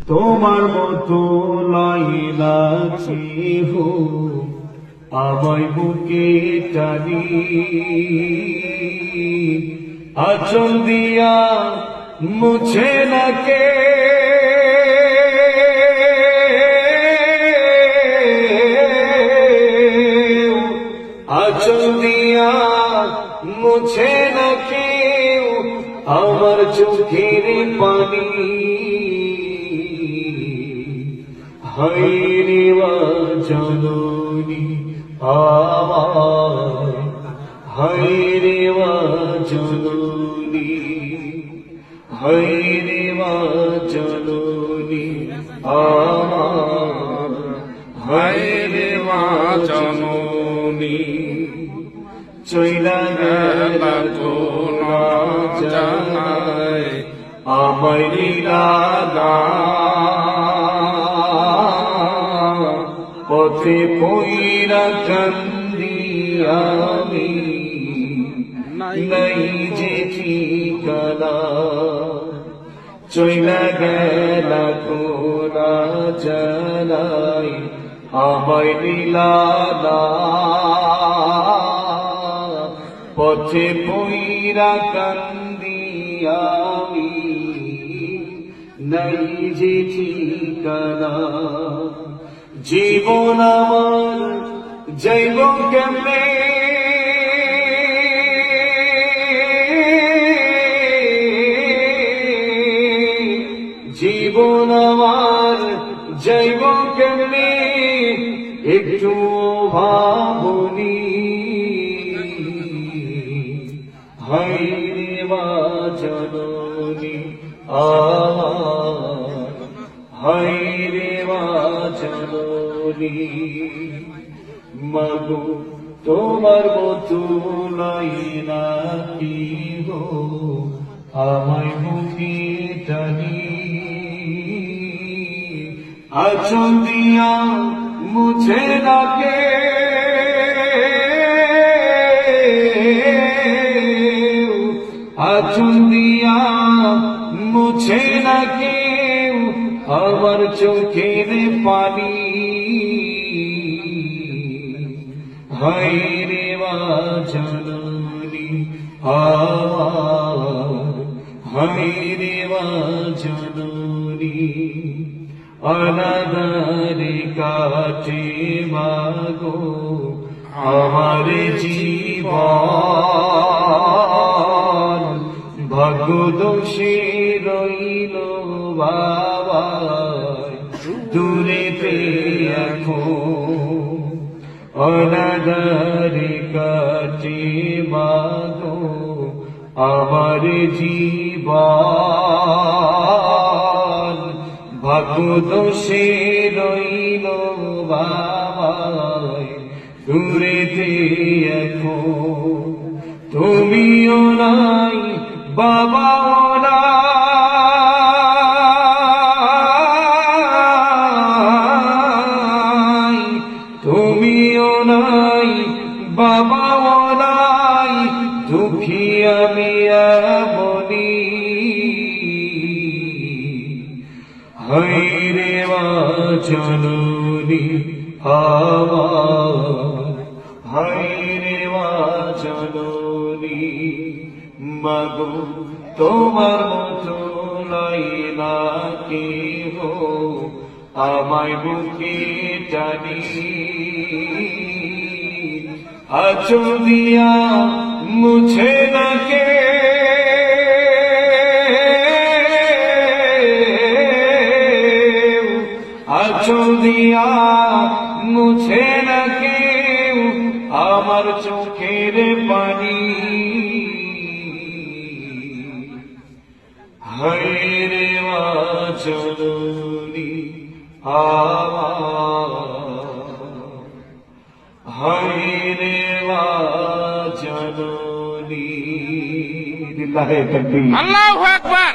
তোমার মতো লাইলা চিহ আমায় বুকে টানি আঁচল দিয়া মুছে না কে আঁচল দিয়া মুছে না কেউ আমার চোখের পানি হায়রে মা জননী আমার হায়রে মা জননী হায়রে মা জননী আমার হায়রে মা জননী চইলা গেলা কোন জানায় আমায় লীলা পথে পইরা কান্দি আমি নাই যে ঠিকানা চইলা গেলা কোন জানায় আমায় লীলা পথে পইরা কান্দি আমি নাই যে ঠিকানা জীবন আমার যাইব কেমনে জীবন আমার যাইব কেমনে একটু ভাবনি হায়রে মা জননী আমার হায়রে মা জননী মাগো তোমার মতো লাইলা কি গো আমায় বুকে টানি আঁচল দিয়া মুছে না কে আঁচল দিয়া মুছে না কেউ আমার চোখের পানি হায়রে মা জননী আমার হায়রে মা জননী অনাদারে কাটে মাগো আমার জীবন ভাগ্য দোষে রইল বাবা দূরেতে এখন অনাদারে কাটে মাগো আমার জীবন ভাগ্য দোষে রইল বাবা দূরেতে এখন তুমিও নাই বাবাও নাই তুমিও নাই বাবাও নাই দুঃখী আমি এমনি হায়রে মা জননী আমার হায়রে মা জননী মাগো তোমার মতো লাইলা কে গো আমায় বুকে টানি আঁচল দিয়া মুছে না কে আঁচল দিয়া মুছে না কেউ আমার চোখের পানি হায়রে মা জননী আমার হায়রে মা জননী। আল্লাহু আকবার।